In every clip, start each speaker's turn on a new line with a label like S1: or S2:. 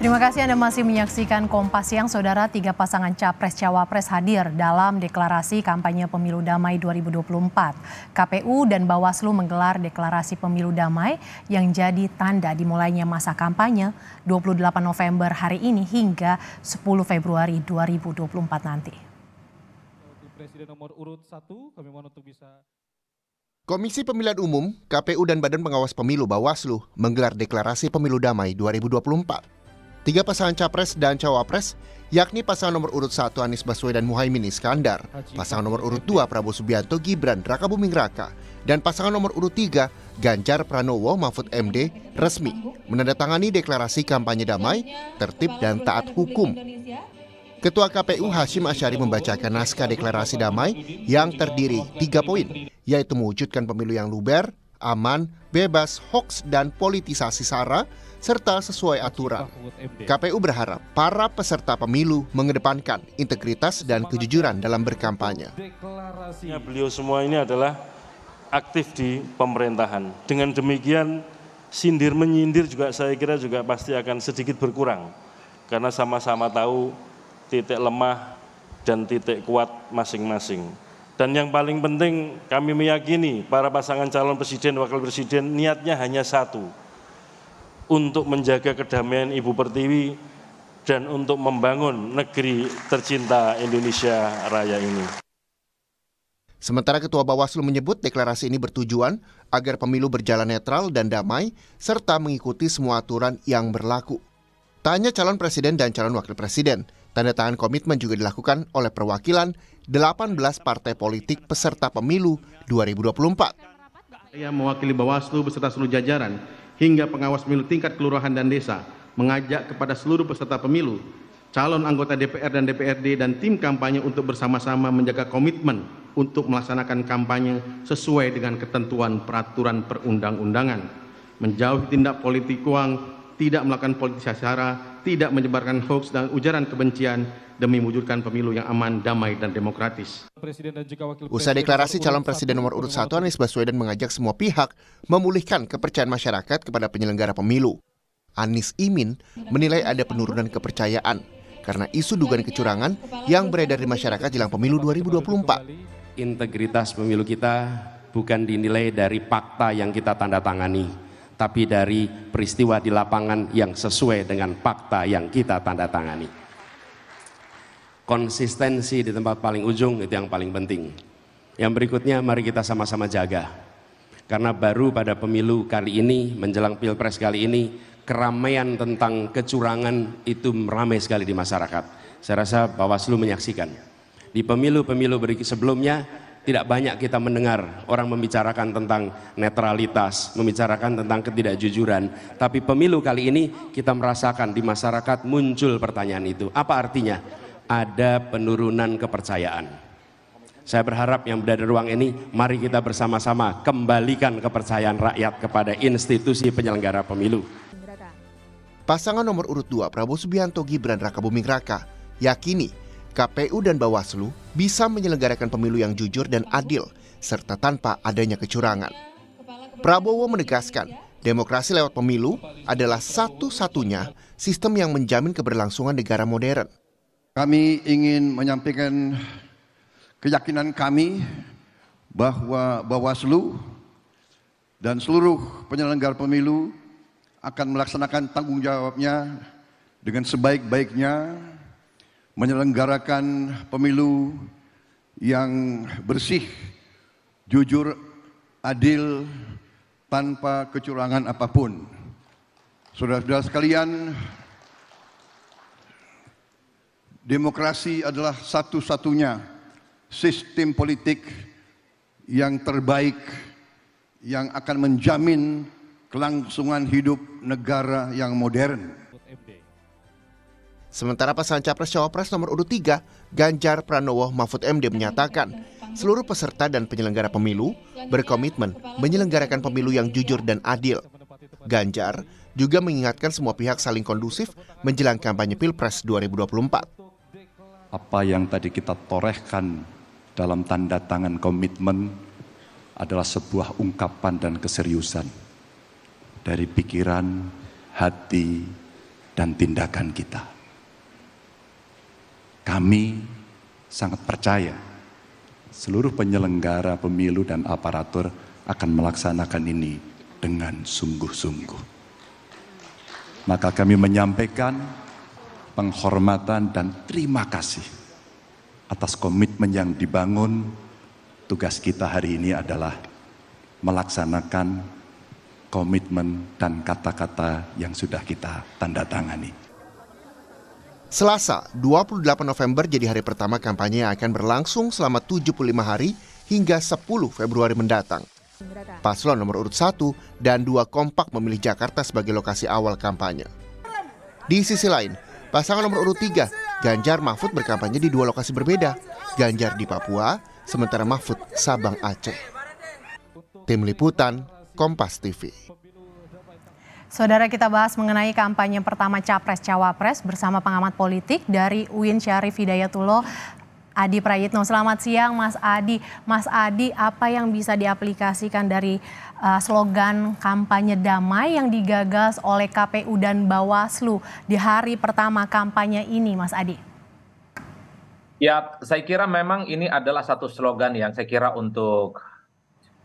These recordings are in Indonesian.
S1: Terima kasih Anda masih menyaksikan Kompas Siang, Saudara. 3 pasangan Capres-Cawapres hadir dalam deklarasi kampanye pemilu damai 2024. KPU dan Bawaslu menggelar deklarasi pemilu damai yang jadi tanda dimulainya masa kampanye 28 November hari ini hingga 10 Februari 2024 nanti.
S2: Presiden nomor urut 1, kami mohon untuk bisa...
S3: Komisi Pemilihan Umum, KPU dan Badan Pengawas Pemilu Bawaslu menggelar deklarasi pemilu damai 2024. 3 pasangan Capres dan Cawapres, yakni pasangan nomor urut 1 Anies Baswedan Muhaimin Iskandar, pasangan nomor urut 2 Prabowo Subianto Gibran Rakabuming Raka, dan pasangan nomor urut 3 Ganjar Pranowo Mahfud MD resmi menandatangani deklarasi kampanye damai, tertib dan taat hukum. Ketua KPU Hashim Asyari membacakan naskah deklarasi damai yang terdiri 3 poin, yaitu mewujudkan pemilu yang luber, aman, bebas, hoaks, dan politisasi SARA, serta sesuai aturan. KPU berharap para peserta pemilu mengedepankan integritas dan kejujuran dalam berkampanye.
S4: Beliau semua ini adalah aktif di pemerintahan. Dengan demikian, sindir-menyindir juga saya kira juga pasti akan sedikit berkurang. Karena sama-sama tahu titik lemah dan titik kuat masing-masing. Dan yang paling penting kami meyakini para pasangan calon presiden, wakil presiden niatnya hanya satu. Untuk menjaga kedamaian Ibu Pertiwi dan untuk membangun negeri tercinta Indonesia Raya ini.
S3: Sementara Ketua Bawaslu menyebut deklarasi ini bertujuan agar pemilu berjalan netral dan damai serta mengikuti semua aturan yang berlaku. Tak hanya calon presiden dan calon wakil presiden, tanda tangan komitmen juga dilakukan oleh perwakilan 18 partai politik peserta pemilu 2024.
S5: Saya mewakili Bawaslu beserta seluruh jajaran hingga pengawas pemilu tingkat kelurahan dan desa mengajak kepada seluruh peserta pemilu, calon anggota DPR dan DPRD dan tim kampanye untuk bersama-sama menjaga komitmen untuk melaksanakan kampanye sesuai dengan ketentuan peraturan perundang-undangan, menjauhi tindak politik uang, tidak melakukan politisasi SARA, tidak menyebarkan hoaks dan ujaran kebencian demi mewujudkan pemilu yang aman, damai, dan demokratis.
S3: Usai deklarasi, calon presiden nomor urut 1 Anies Baswedan mengajak semua pihak memulihkan kepercayaan masyarakat kepada penyelenggara pemilu. Anies Imin menilai ada penurunan kepercayaan karena isu dugaan kecurangan yang beredar di masyarakat jelang pemilu 2024.
S6: Integritas pemilu kita bukan dinilai dari fakta yang kita tanda tangani, tapi dari peristiwa di lapangan yang sesuai dengan fakta yang kita tanda tangani. Konsistensi di tempat paling ujung itu yang paling penting. Yang berikutnya mari kita sama-sama jaga. Karena baru pada pemilu kali ini, menjelang Pilpres kali ini, keramaian tentang kecurangan itu ramai sekali di masyarakat. Saya rasa Bawaslu menyaksikan. Di pemilu-pemilu sebelumnya, tidak banyak kita mendengar orang membicarakan tentang netralitas, membicarakan tentang ketidakjujuran. Tapi pemilu kali ini kita merasakan di masyarakat muncul pertanyaan itu. Apa artinya? Ada penurunan kepercayaan. Saya berharap yang berada di ruang ini, mari kita bersama-sama kembalikan kepercayaan rakyat kepada institusi penyelenggara pemilu.
S3: Pasangan nomor urut 2 Prabowo Subianto Gibran Rakabuming Raka yakini KPU dan Bawaslu bisa menyelenggarakan pemilu yang jujur dan adil serta tanpa adanya kecurangan. Prabowo menegaskan demokrasi lewat pemilu adalah satu-satunya sistem yang menjamin keberlangsungan negara modern.
S7: Kami ingin menyampaikan keyakinan kami bahwa Bawaslu dan seluruh penyelenggara pemilu akan melaksanakan tanggung jawabnya dengan sebaik-baiknya, menyelenggarakan pemilu yang bersih, jujur, adil, tanpa kecurangan apapun. Saudara-saudara sekalian, demokrasi adalah satu-satunya sistem politik yang terbaik yang akan menjamin kelangsungan hidup negara yang modern.
S3: Sementara pasangan Capres-Cawapres nomor urut 3, Ganjar Pranowo Mahfud MD menyatakan seluruh peserta dan penyelenggara pemilu berkomitmen menyelenggarakan pemilu yang jujur dan adil. Ganjar juga mengingatkan semua pihak saling kondusif menjelang kampanye Pilpres 2024.
S8: Apa yang tadi kita torehkan dalam tanda tangan komitmen adalah sebuah ungkapan dan keseriusan dari pikiran, hati, dan tindakan kita. Kami sangat percaya seluruh penyelenggara pemilu dan aparatur akan melaksanakan ini dengan sungguh-sungguh. Maka kami menyampaikan penghormatan dan terima kasih atas komitmen yang dibangun. Tugas kita hari ini adalah melaksanakan komitmen dan kata-kata yang sudah kita tanda tangani.
S3: Selasa, 28 November jadi hari pertama kampanye yang akan berlangsung selama 75 hari hingga 10 Februari mendatang. Paslon nomor urut 1 dan 2 kompak memilih Jakarta sebagai lokasi awal kampanye. Di sisi lain, pasangan nomor urut 3, Ganjar Mahfud berkampanye di 2 lokasi berbeda. Ganjar di Papua, sementara Mahfud Sabang Aceh. Tim Liputan, Kompas TV.
S1: Saudara, kita bahas mengenai kampanye pertama Capres-Cawapres bersama pengamat politik dari UIN Syarif Hidayatullah, Adi Prayitno. Selamat siang Mas Adi. Mas Adi, apa yang bisa diaplikasikan dari slogan kampanye damai yang digagas oleh KPU dan Bawaslu di hari pertama kampanye ini, Mas Adi?
S9: Ya, saya kira memang ini adalah satu slogan yang saya kira untuk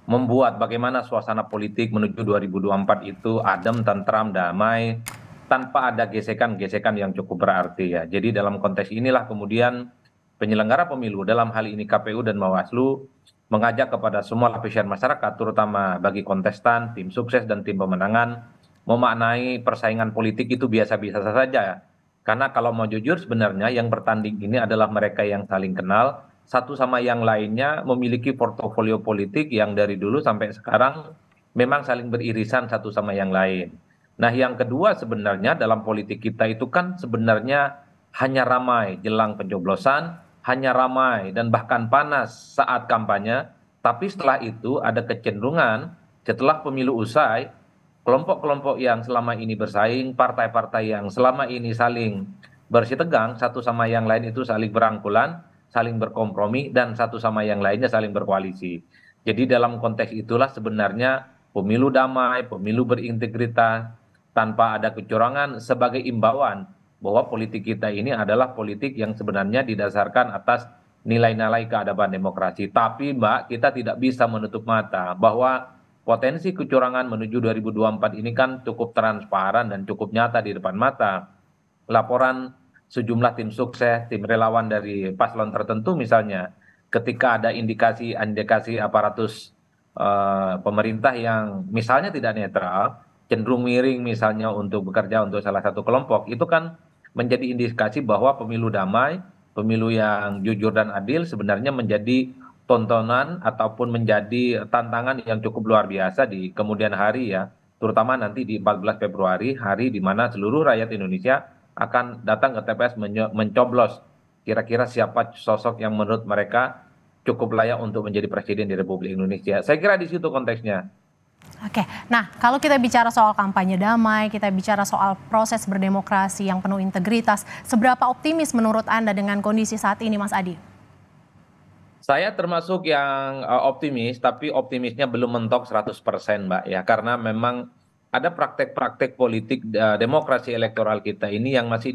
S9: membuat bagaimana suasana politik menuju 2024 itu adem, tentram, damai, tanpa ada gesekan-gesekan yang cukup berarti ya. Jadi dalam konteks inilah kemudian penyelenggara pemilu, dalam hal ini KPU dan Bawaslu, mengajak kepada semua lapisan masyarakat, terutama bagi kontestan, tim sukses dan tim pemenangan, memaknai persaingan politik itu biasa-biasa saja. Karena kalau mau jujur sebenarnya yang bertanding ini adalah mereka yang saling kenal, satu sama yang lainnya memiliki portofolio politik yang dari dulu sampai sekarang memang saling beririsan satu sama yang lain. Nah, yang kedua sebenarnya dalam politik kita itu kan sebenarnya hanya ramai jelang pencoblosan, hanya ramai dan bahkan panas saat kampanye, tapi setelah itu ada kecenderungan setelah pemilu usai, kelompok-kelompok yang selama ini bersaing, partai-partai yang selama ini saling bersitegang, satu sama yang lain itu saling berangkulan, saling berkompromi, dan satu sama yang lainnya saling berkoalisi. Jadi dalam konteks itulah sebenarnya pemilu damai, pemilu berintegritas, tanpa ada kecurangan sebagai imbauan bahwa politik kita ini adalah politik yang sebenarnya didasarkan atas nilai-nilai keadaban demokrasi. Tapi Mbak, kita tidak bisa menutup mata bahwa potensi kecurangan menuju 2024 ini kan cukup transparan dan cukup nyata di depan mata. Laporan sejumlah tim sukses, tim relawan dari paslon tertentu misalnya, ketika ada indikasi aparatus pemerintah yang misalnya tidak netral, cenderung miring misalnya untuk bekerja untuk salah satu kelompok, itu kan menjadi indikasi bahwa pemilu damai, pemilu yang jujur dan adil sebenarnya menjadi tontonan ataupun menjadi tantangan yang cukup luar biasa di kemudian hari ya, terutama nanti di 14 Februari, hari di mana seluruh rakyat Indonesia akan datang ke TPS mencoblos kira-kira siapa sosok yang menurut mereka cukup layak untuk menjadi presiden di Republik Indonesia. Saya kira di situ konteksnya.
S1: Oke, nah kalau kita bicara soal kampanye damai, kita bicara soal proses berdemokrasi yang penuh integritas, seberapa optimis menurut Anda dengan kondisi saat ini, Mas Adi?
S9: Saya termasuk yang optimis, tapi optimisnya belum mentok 100% Mbak ya, karena memang ada praktek-praktek politik demokrasi elektoral kita ini yang masih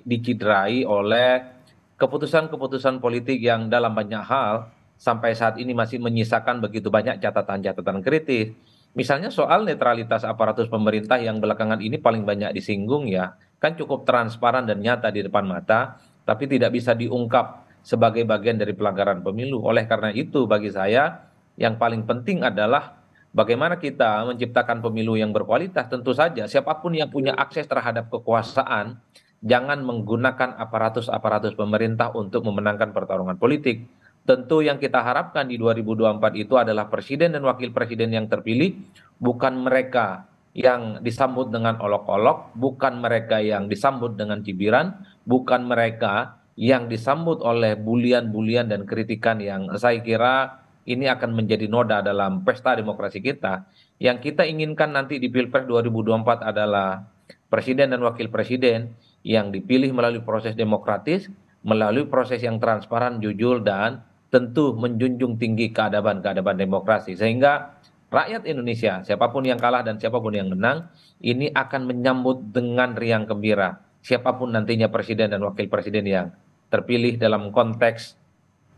S9: diciderai oleh keputusan-keputusan politik yang dalam banyak hal sampai saat ini masih menyisakan begitu banyak catatan-catatan kritis. Misalnya soal netralitas aparatus pemerintah yang belakangan ini paling banyak disinggung ya, kan cukup transparan dan nyata di depan mata, tapi tidak bisa diungkap sebagai bagian dari pelanggaran pemilu. Oleh karena itu bagi saya yang paling penting adalah bagaimana kita menciptakan pemilu yang berkualitas. Tentu saja siapapun yang punya akses terhadap kekuasaan, jangan menggunakan aparatus-aparatus pemerintah untuk memenangkan pertarungan politik. Tentu yang kita harapkan di 2024 itu adalah presiden dan wakil presiden yang terpilih, bukan mereka yang disambut dengan olok-olok, bukan mereka yang disambut dengan cibiran, bukan mereka yang disambut oleh bulian-bulian dan kritikan yang saya kira ini akan menjadi noda dalam pesta demokrasi kita. Yang kita inginkan nanti di Pilpres 2024 adalah presiden dan wakil presiden yang dipilih melalui proses demokratis, melalui proses yang transparan, jujur, dan tentu menjunjung tinggi keadaban demokrasi. Sehingga rakyat Indonesia, siapapun yang kalah dan siapapun yang menang, ini akan menyambut dengan riang gembira siapapun nantinya presiden dan wakil presiden yang terpilih dalam konteks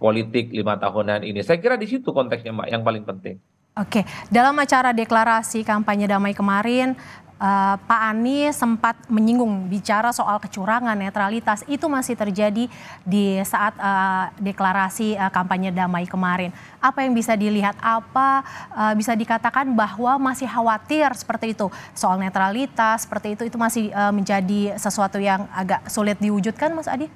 S9: politik 5 tahunan ini. Saya kira di situ konteksnya, Mbak, yang paling penting.
S1: Oke, dalam acara deklarasi kampanye damai kemarin, Pak Anies sempat menyinggung bicara soal kecurangan, netralitas itu masih terjadi di saat deklarasi kampanye damai kemarin. Apa yang bisa dilihat? Apa bisa dikatakan bahwa masih khawatir seperti itu soal netralitas seperti itu masih menjadi sesuatu yang agak sulit diwujudkan, Mas Adi?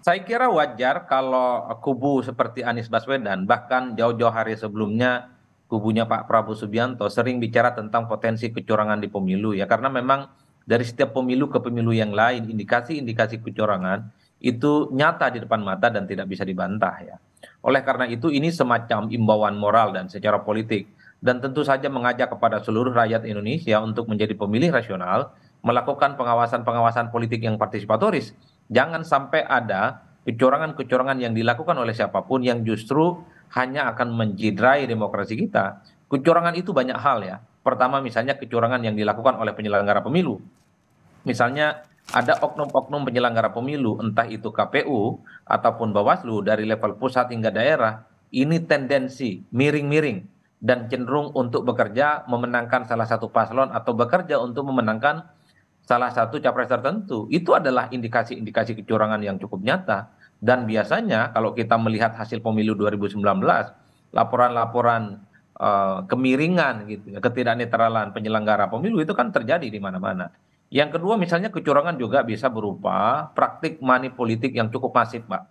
S9: Saya kira wajar kalau kubu seperti Anies Baswedan, bahkan jauh-jauh hari sebelumnya kubunya Pak Prabowo Subianto sering bicara tentang potensi kecurangan di pemilu ya, karena memang dari setiap pemilu ke pemilu yang lain indikasi-indikasi kecurangan itu nyata di depan mata dan tidak bisa dibantah ya. Oleh karena itu ini semacam imbauan moral dan secara politik, dan tentu saja mengajak kepada seluruh rakyat Indonesia untuk menjadi pemilih rasional, melakukan pengawasan-pengawasan politik yang partisipatoris. Jangan sampai ada kecurangan-kecurangan yang dilakukan oleh siapapun yang justru hanya akan menjidrai demokrasi kita. Kecurangan itu banyak hal ya. Pertama misalnya kecurangan yang dilakukan oleh penyelenggara pemilu. Misalnya ada oknum-oknum penyelenggara pemilu, entah itu KPU ataupun Bawaslu dari level pusat hingga daerah, ini tendensi miring-miring dan cenderung untuk bekerja memenangkan salah satu paslon atau bekerja untuk memenangkan salah satu capres tertentu. Itu adalah indikasi-indikasi kecurangan yang cukup nyata. Dan biasanya kalau kita melihat hasil pemilu 2019, laporan-laporan kemiringan gitu, ketidaknetralan penyelenggara pemilu itu kan terjadi di mana-mana. Yang kedua misalnya kecurangan juga bisa berupa praktik money politik yang cukup masif, Pak.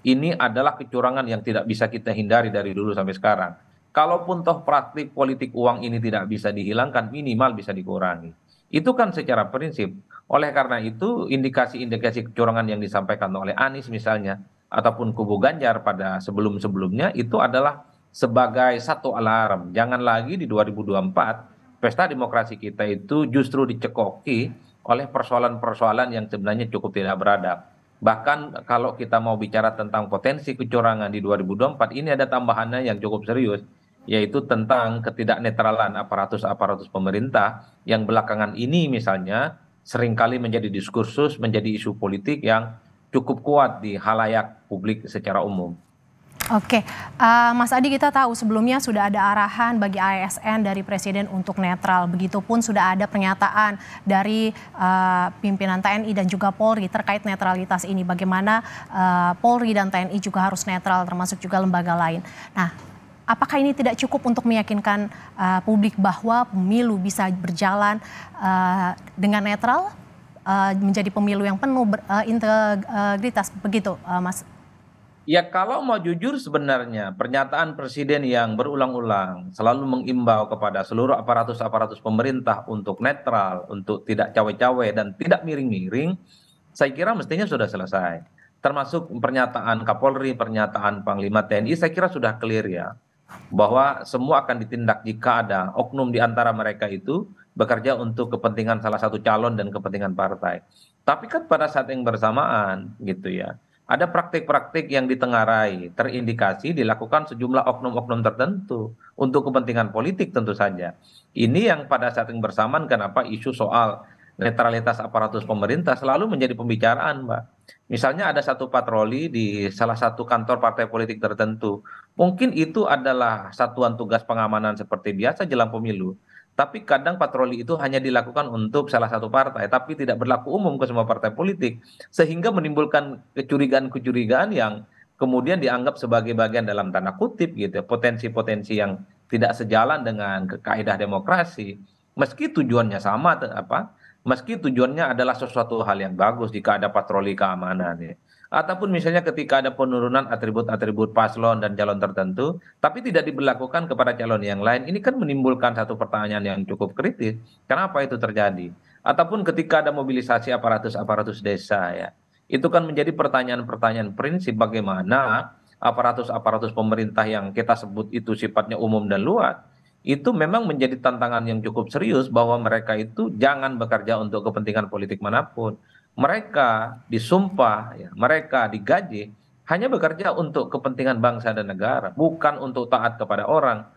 S9: Ini adalah kecurangan yang tidak bisa kita hindari dari dulu sampai sekarang. Kalaupun toh praktik politik uang ini tidak bisa dihilangkan, minimal bisa dikurangi. Itu kan secara prinsip. Oleh karena itu indikasi-indikasi kecurangan yang disampaikan oleh Anies misalnya ataupun kubu Ganjar pada sebelum-sebelumnya itu adalah sebagai satu alarm. Jangan lagi di 2024 pesta demokrasi kita itu justru dicekoki oleh persoalan-persoalan yang sebenarnya cukup tidak beradab. Bahkan kalau kita mau bicara tentang potensi kecurangan di 2024 ini ada tambahannya yang cukup serius, yaitu tentang ketidaknetralan aparatus-aparatus pemerintah yang belakangan ini misalnya seringkali menjadi diskursus, menjadi isu politik yang cukup kuat di halayak publik secara umum.
S1: Oke, Mas Adi, kita tahu sebelumnya sudah ada arahan bagi ASN dari Presiden untuk netral. Begitupun sudah ada pernyataan dari pimpinan TNI dan juga Polri terkait netralitas ini. Bagaimana Polri dan TNI juga harus netral termasuk juga lembaga lain. Nah, apakah ini tidak cukup untuk meyakinkan publik bahwa pemilu bisa berjalan dengan netral, menjadi pemilu yang penuh integritas, begitu Mas?
S9: Ya kalau mau jujur sebenarnya pernyataan presiden yang berulang-ulang selalu mengimbau kepada seluruh aparatus-aparatus pemerintah untuk netral, untuk tidak cawe-cawe dan tidak miring-miring, saya kira mestinya sudah selesai. Termasuk pernyataan Kapolri, pernyataan Panglima TNI, saya kira sudah clear ya, bahwa semua akan ditindak jika ada oknum di antara mereka itu bekerja untuk kepentingan salah satu calon dan kepentingan partai. Tapi kan pada saat yang bersamaan gitu ya, ada praktik-praktik yang ditengarai, terindikasi dilakukan sejumlah oknum-oknum tertentu untuk kepentingan politik tentu saja. Ini yang pada saat yang bersamaan kenapa isu soal netralitas aparatus pemerintah selalu menjadi pembicaraan, Mbak. Misalnya ada satu patroli di salah satu kantor partai politik tertentu. Mungkin itu adalah satuan tugas pengamanan seperti biasa jelang pemilu. Tapi kadang patroli itu hanya dilakukan untuk salah satu partai, tapi tidak berlaku umum ke semua partai politik. Sehingga menimbulkan kecurigaan-kecurigaan yang kemudian dianggap sebagai bagian dalam tanda kutip gitu, potensi-potensi yang tidak sejalan dengan kaidah demokrasi. Meski tujuannya sama, meski tujuannya adalah sesuatu hal yang bagus jika ada patroli keamanan ya. Ataupun misalnya ketika ada penurunan atribut-atribut paslon dan calon tertentu, tapi tidak diberlakukan kepada calon yang lain, ini kan menimbulkan satu pertanyaan yang cukup kritis. Kenapa itu terjadi? Ataupun ketika ada mobilisasi aparatus-aparatus desa ya, itu kan menjadi pertanyaan-pertanyaan prinsip bagaimana aparatus-aparatus pemerintah yang kita sebut itu sifatnya umum dan luas, itu memang menjadi tantangan yang cukup serius bahwa mereka itu jangan bekerja untuk kepentingan politik manapun. Mereka disumpah, ya, mereka digaji hanya bekerja untuk kepentingan bangsa dan negara, bukan untuk taat kepada orang,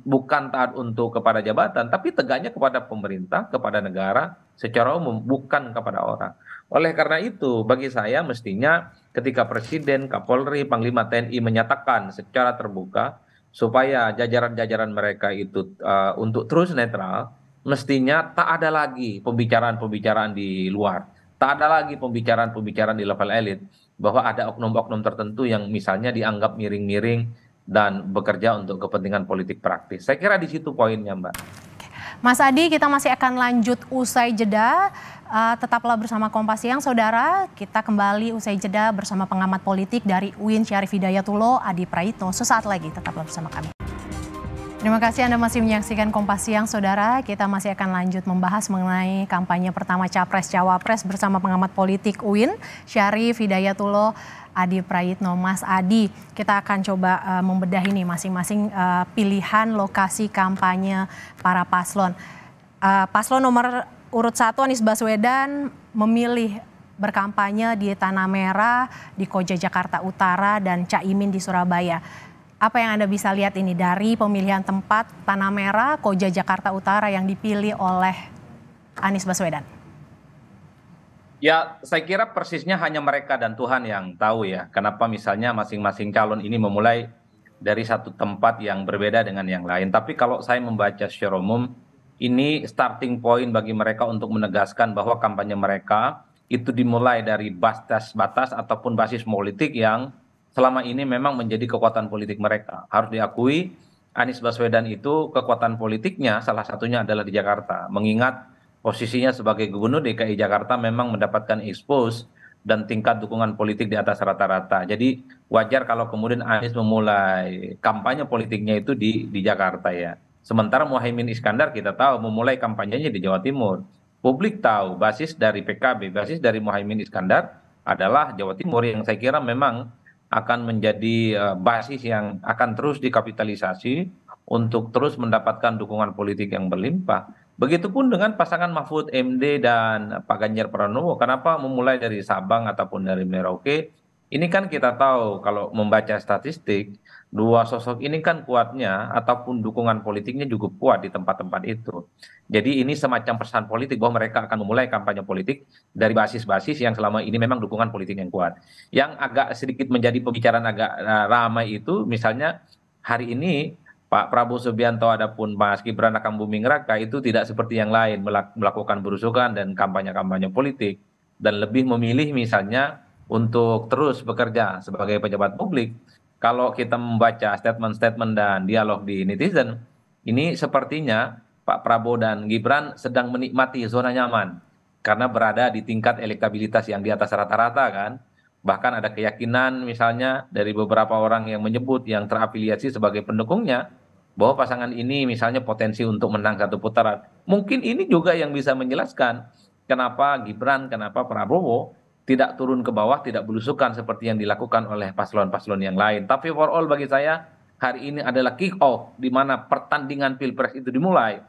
S9: bukan taat untuk kepada jabatan, tapi tegaknya kepada pemerintah, kepada negara secara umum, bukan kepada orang. Oleh karena itu, bagi saya mestinya ketika Presiden, Kapolri, Panglima TNI menyatakan secara terbuka supaya jajaran-jajaran mereka itu untuk terus netral, mestinya tak ada lagi pembicaraan-pembicaraan di luar, tak ada lagi pembicaraan-pembicaraan di level elit, bahwa ada oknum-oknum tertentu yang misalnya dianggap miring-miring dan bekerja untuk kepentingan politik praktis. Saya kira di situ poinnya, Mbak.
S1: Mas Adi, kita masih akan lanjut usai jeda. Tetaplah bersama Kompas Siang, saudara. Kita kembali usai jeda bersama pengamat politik dari UIN Syarif Hidayatullah, Adi Praitno. Sesaat lagi, tetaplah bersama kami. Terima kasih Anda masih menyaksikan Kompas Siang, saudara. Kita masih akan lanjut membahas mengenai kampanye pertama Capres-Cawapres bersama pengamat politik UIN Syarif Hidayatullah, Adi Praitno. Mas Adi, kita akan coba membedah ini masing-masing pilihan lokasi kampanye para paslon. Paslon nomor urut 1 Anies Baswedan memilih berkampanye di Tanah Merah, di Koja Jakarta Utara, dan Caimin di Surabaya. Apa yang Anda bisa lihat ini dari pemilihan tempat Tanah Merah, Koja Jakarta Utara yang dipilih oleh Anies Baswedan?
S9: Ya, saya kira persisnya hanya mereka dan Tuhan yang tahu ya, kenapa misalnya masing-masing calon ini memulai dari satu tempat yang berbeda dengan yang lain. Tapi kalau saya membaca secara umum, ini starting point bagi mereka untuk menegaskan bahwa kampanye mereka itu dimulai dari batas ataupun basis politik yang selama ini memang menjadi kekuatan politik mereka. Harus diakui, Anies Baswedan itu kekuatan politiknya salah satunya adalah di Jakarta. Mengingat posisinya sebagai gubernur DKI Jakarta memang mendapatkan expose dan tingkat dukungan politik di atas rata-rata. Jadi wajar kalau kemudian Anies memulai kampanye politiknya itu di Jakarta ya. Sementara Muhaimin Iskandar kita tahu memulai kampanyenya di Jawa Timur. Publik tahu basis dari PKB, basis dari Muhaimin Iskandar adalah Jawa Timur yang saya kira memang akan menjadi basis yang akan terus dikapitalisasi untuk terus mendapatkan dukungan politik yang berlimpah. Begitupun dengan pasangan Mahfud MD dan Pak Ganjar Pranowo. Kenapa memulai dari Sabang ataupun dari Merauke? Ini kan kita tahu kalau membaca statistik, dua sosok ini kan kuatnya ataupun dukungan politiknya cukup kuat di tempat-tempat itu. Jadi ini semacam pesan politik bahwa mereka akan memulai kampanye politik dari basis-basis yang selama ini memang dukungan politik yang kuat. Yang agak sedikit menjadi pembicaraan agak ramai itu misalnya hari ini Pak Prabowo Subianto adapun Mas Gibran Rakabuming Raka itu tidak seperti yang lain melakukan berusukan dan kampanye-kampanye politik dan lebih memilih misalnya untuk terus bekerja sebagai pejabat publik. Kalau kita membaca statement-statement dan dialog di netizen, ini sepertinya Pak Prabowo dan Gibran sedang menikmati zona nyaman karena berada di tingkat elektabilitas yang di atas rata-rata kan. Bahkan ada keyakinan misalnya dari beberapa orang yang menyebut yang terafiliasi sebagai pendukungnya bahwa pasangan ini misalnya potensi untuk menang satu putaran. Mungkin ini juga yang bisa menjelaskan kenapa Gibran, kenapa Prabowo tidak turun ke bawah, tidak belusukan seperti yang dilakukan oleh paslon-paslon yang lain. Tapi for all bagi saya, hari ini adalah kick off di mana pertandingan Pilpres itu dimulai.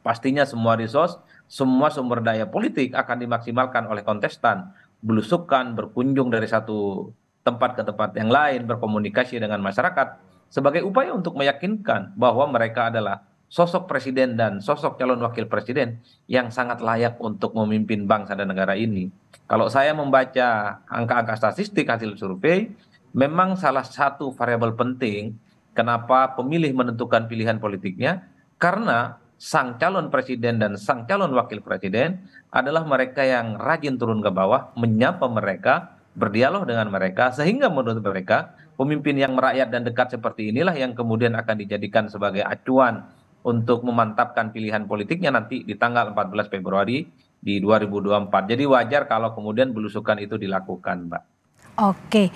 S9: Pastinya semua resource, semua sumber daya politik akan dimaksimalkan oleh kontestan. Belusukan, berkunjung dari satu tempat ke tempat yang lain, berkomunikasi dengan masyarakat sebagai upaya untuk meyakinkan bahwa mereka adalah sosok presiden dan sosok calon wakil presiden yang sangat layak untuk memimpin bangsa dan negara ini. Kalau saya membaca angka-angka statistik hasil survei, memang salah satu variabel penting kenapa pemilih menentukan pilihan politiknya, karena sang calon presiden dan sang calon wakil presiden adalah mereka yang rajin turun ke bawah, menyapa mereka, berdialog dengan mereka, sehingga menurut mereka pemimpin yang merakyat dan dekat seperti inilah yang kemudian akan dijadikan sebagai acuan untuk memantapkan pilihan politiknya nanti di tanggal 14 Februari di 2024. Jadi wajar kalau kemudian belusukan itu dilakukan, Mbak.
S1: Oke,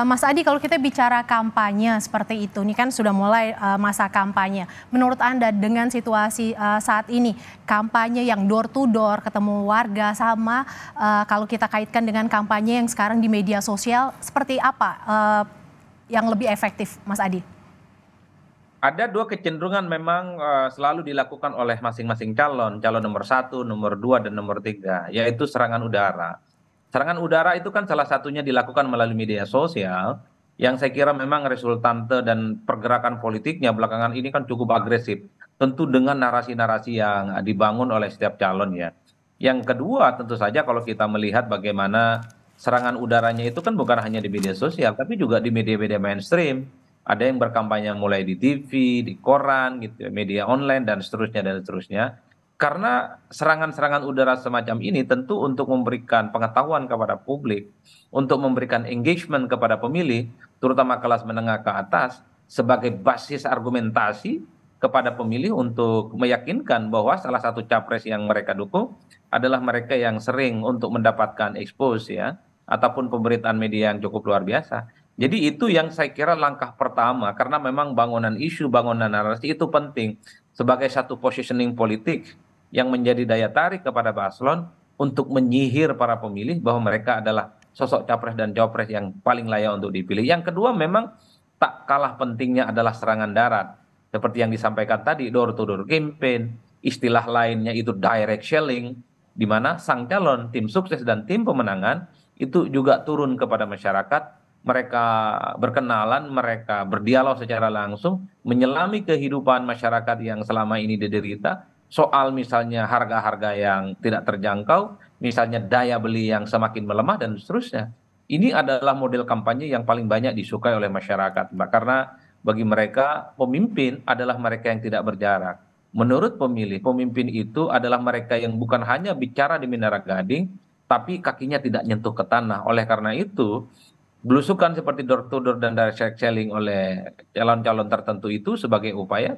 S1: Mas Adi, kalau kita bicara kampanye seperti itu, ini kan sudah mulai masa kampanye. Menurut Anda dengan situasi saat ini, kampanye yang door to door, ketemu warga sama kalau kita kaitkan dengan kampanye yang sekarang di media sosial, seperti apa yang lebih efektif, Mas Adi?
S9: Ada dua kecenderungan memang selalu dilakukan oleh masing-masing calon nomor 1, nomor 2, dan nomor 3, yaitu serangan udara. Serangan udara itu kan salah satunya dilakukan melalui media sosial, yang saya kira memang resultante dan pergerakan politiknya belakangan ini kan cukup agresif. Tentu dengan narasi-narasi yang dibangun oleh setiap calon ya. Yang kedua tentu saja kalau kita melihat bagaimana serangan udaranya itu kan bukan hanya di media sosial, tapi juga di media-media mainstream. Ada yang berkampanye mulai di TV, di koran, gitu, ya, media online dan seterusnya dan seterusnya. Karena serangan-serangan udara semacam ini tentu untuk memberikan pengetahuan kepada publik, untuk memberikan engagement kepada pemilih, terutama kelas menengah ke atas, sebagai basis argumentasi kepada pemilih untuk meyakinkan bahwa salah satu capres yang mereka dukung adalah mereka yang sering untuk mendapatkan expose ya, ataupun pemberitaan media yang cukup luar biasa. Jadi itu yang saya kira langkah pertama, karena memang bangunan isu, bangunan narasi itu penting sebagai satu positioning politik yang menjadi daya tarik kepada paslon untuk menyihir para pemilih bahwa mereka adalah sosok capres dan cawapres yang paling layak untuk dipilih. Yang kedua memang tak kalah pentingnya adalah serangan darat. Seperti yang disampaikan tadi, door to door campaign, istilah lainnya itu direct selling, di mana sang calon, tim sukses dan tim pemenangan itu juga turun kepada masyarakat, mereka berkenalan, mereka berdialog secara langsung, menyelami kehidupan masyarakat yang selama ini diderita, soal misalnya harga-harga yang tidak terjangkau, misalnya daya beli yang semakin melemah dan seterusnya. Ini adalah model kampanye yang paling banyak disukai oleh masyarakat, Mbak, karena bagi mereka pemimpin adalah mereka yang tidak berjarak. Menurut pemilih, pemimpin itu adalah mereka yang bukan hanya bicara di Menara Gading, tapi kakinya tidak nyentuh ke tanah. Oleh karena itu, belusukan seperti door to door dan direct selling oleh calon-calon tertentu itu sebagai upaya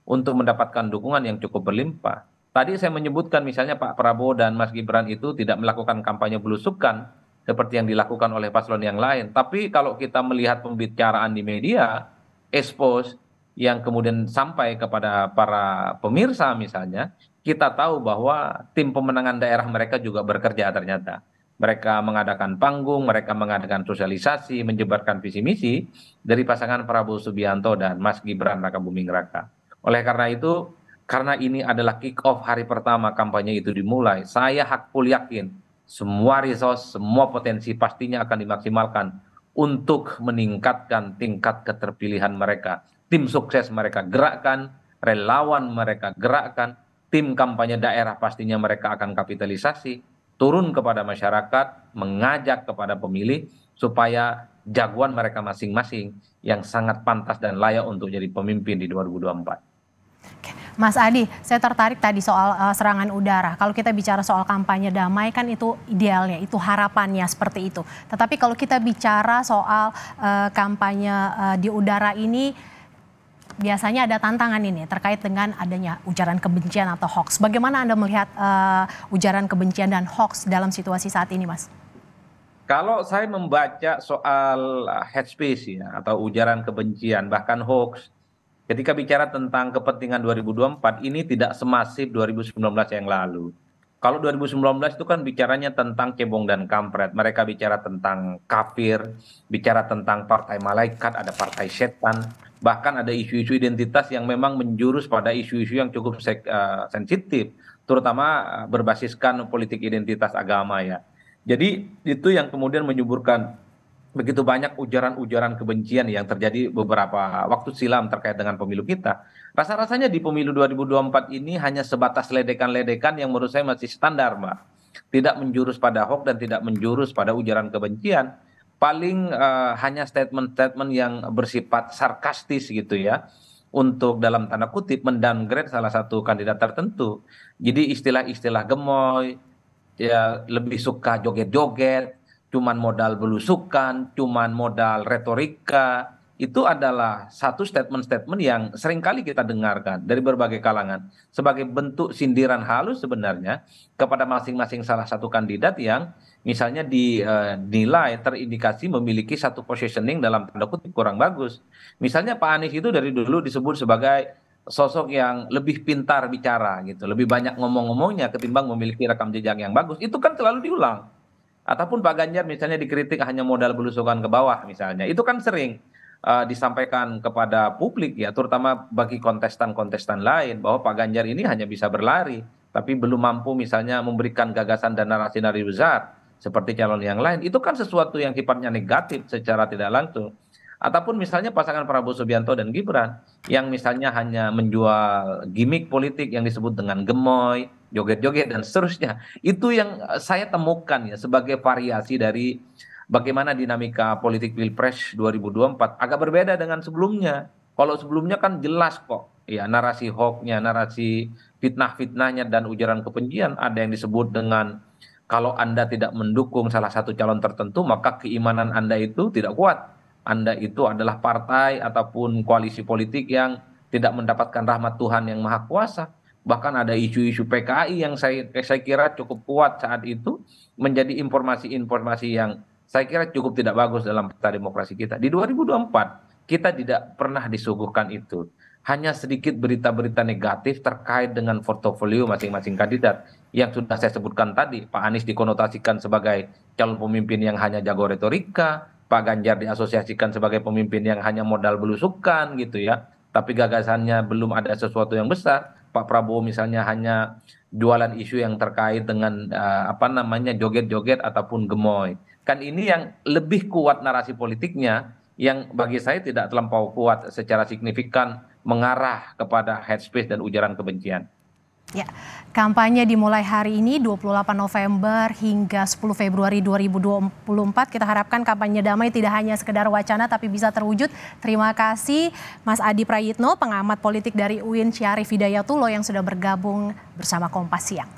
S9: untuk mendapatkan dukungan yang cukup berlimpah. Tadi saya menyebutkan misalnya Pak Prabowo dan Mas Gibran itu tidak melakukan kampanye belusukan seperti yang dilakukan oleh paslon yang lain. Tapi kalau kita melihat pembicaraan di media, expose yang kemudian sampai kepada para pemirsa misalnya, kita tahu bahwa tim pemenangan daerah mereka juga bekerja ternyata. Mereka mengadakan panggung, mereka mengadakan sosialisasi, menyebarkan visi misi dari pasangan Prabowo Subianto dan Mas Gibran Rakabuming Raka. Oleh karena itu, karena ini adalah kick off hari pertama kampanye itu dimulai, saya hakul yakin semua resource, semua potensi pastinya akan dimaksimalkan untuk meningkatkan tingkat keterpilihan mereka. Tim sukses mereka gerakkan, relawan mereka gerakkan, tim kampanye daerah pastinya mereka akan kapitalisasi, turun kepada masyarakat, mengajak kepada pemilih supaya jagoan mereka masing-masing yang sangat pantas dan layak untuk jadi pemimpin di 2024.
S1: Mas Adi, saya tertarik tadi soal serangan udara. Kalau kita bicara soal kampanye damai kan itu idealnya, itu harapannya seperti itu. Tetapi kalau kita bicara soal kampanye di udara ini, biasanya ada tantangan ini terkait dengan adanya ujaran kebencian atau hoax. Bagaimana Anda melihat ujaran kebencian dan hoax dalam situasi saat ini, Mas?
S9: Kalau saya membaca soal hate speech ya, atau ujaran kebencian, bahkan hoax, ketika bicara tentang kepentingan 2024 ini tidak semasif 2019 yang lalu. Kalau 2019 itu kan bicaranya tentang cebong dan kampret. Mereka bicara tentang kafir, bicara tentang partai malaikat, ada partai setan. Bahkan ada isu-isu identitas yang memang menjurus pada isu-isu yang cukup sensitif. Terutama berbasiskan politik identitas agama ya. Jadi itu yang kemudian menyuburkan begitu banyak ujaran-ujaran kebencian yang terjadi beberapa waktu silam terkait dengan pemilu kita. Rasa-rasanya di pemilu 2024 ini hanya sebatas ledekan-ledekan yang menurut saya masih standar, Mbak. Tidak menjurus pada hoax dan tidak menjurus pada ujaran kebencian. Paling hanya statement-statement yang bersifat sarkastis gitu ya. Untuk dalam tanda kutip mendowngrade salah satu kandidat tertentu. Jadi istilah-istilah gemoy, ya lebih suka joget-joget, cuman modal belusukan, cuman modal retorika, itu adalah satu statement-statement yang seringkali kita dengarkan dari berbagai kalangan sebagai bentuk sindiran halus sebenarnya kepada masing-masing salah satu kandidat yang misalnya dinilai terindikasi memiliki satu positioning dalam tanda kutip kurang bagus. Misalnya Pak Anies itu dari dulu disebut sebagai sosok yang lebih pintar bicara gitu, lebih banyak ngomong-ngomongnya ketimbang memiliki rekam jejak yang bagus. Itu kan selalu diulang. Ataupun Pak Ganjar misalnya dikritik hanya modal belusukan ke bawah misalnya. Itu kan sering disampaikan kepada publik ya, terutama bagi kontestan-kontestan lain bahwa Pak Ganjar ini hanya bisa berlari, tapi belum mampu misalnya memberikan gagasan dan narasi-narasi besar seperti calon yang lain, itu kan sesuatu yang sifatnya negatif secara tidak langsung. Ataupun misalnya pasangan Prabowo Subianto dan Gibran yang misalnya hanya menjual gimmick politik yang disebut dengan gemoy, joget-joget dan seterusnya. Itu yang saya temukan ya sebagai variasi dari bagaimana dinamika politik Pilpres 2024 agak berbeda dengan sebelumnya. Kalau sebelumnya kan jelas kok ya narasi hoax-nya, narasi fitnah-fitnahnya dan ujaran kebencian ada yang disebut dengan kalau Anda tidak mendukung salah satu calon tertentu maka keimanan Anda itu tidak kuat. Anda itu adalah partai ataupun koalisi politik yang tidak mendapatkan rahmat Tuhan yang Maha Kuasa. Bahkan ada isu-isu PKI yang saya kira cukup kuat saat itu menjadi informasi-informasi yang saya kira cukup tidak bagus dalam peta demokrasi kita. Di 2024 kita tidak pernah disuguhkan itu. Hanya sedikit berita-berita negatif terkait dengan portofolio masing-masing kandidat yang sudah saya sebutkan tadi. Pak Anies dikonotasikan sebagai calon pemimpin yang hanya jago retorika, Pak Ganjar diasosiasikan sebagai pemimpin yang hanya modal belusukan gitu ya, tapi gagasannya belum ada sesuatu yang besar. Pak Prabowo misalnya hanya jualan isu yang terkait dengan joget-joget ataupun gemoy. Kan ini yang lebih kuat narasi politiknya yang bagi saya tidak terlampau kuat secara signifikan mengarah kepada hate speech dan ujaran kebencian.
S1: Ya, kampanye dimulai hari ini 28 November hingga 10 Februari 2024. Kita harapkan kampanye damai tidak hanya sekedar wacana tapi bisa terwujud. Terima kasih Mas Adi Prayitno, pengamat politik dari UIN Syarif Hidayatullah yang sudah bergabung bersama Kompas Siang.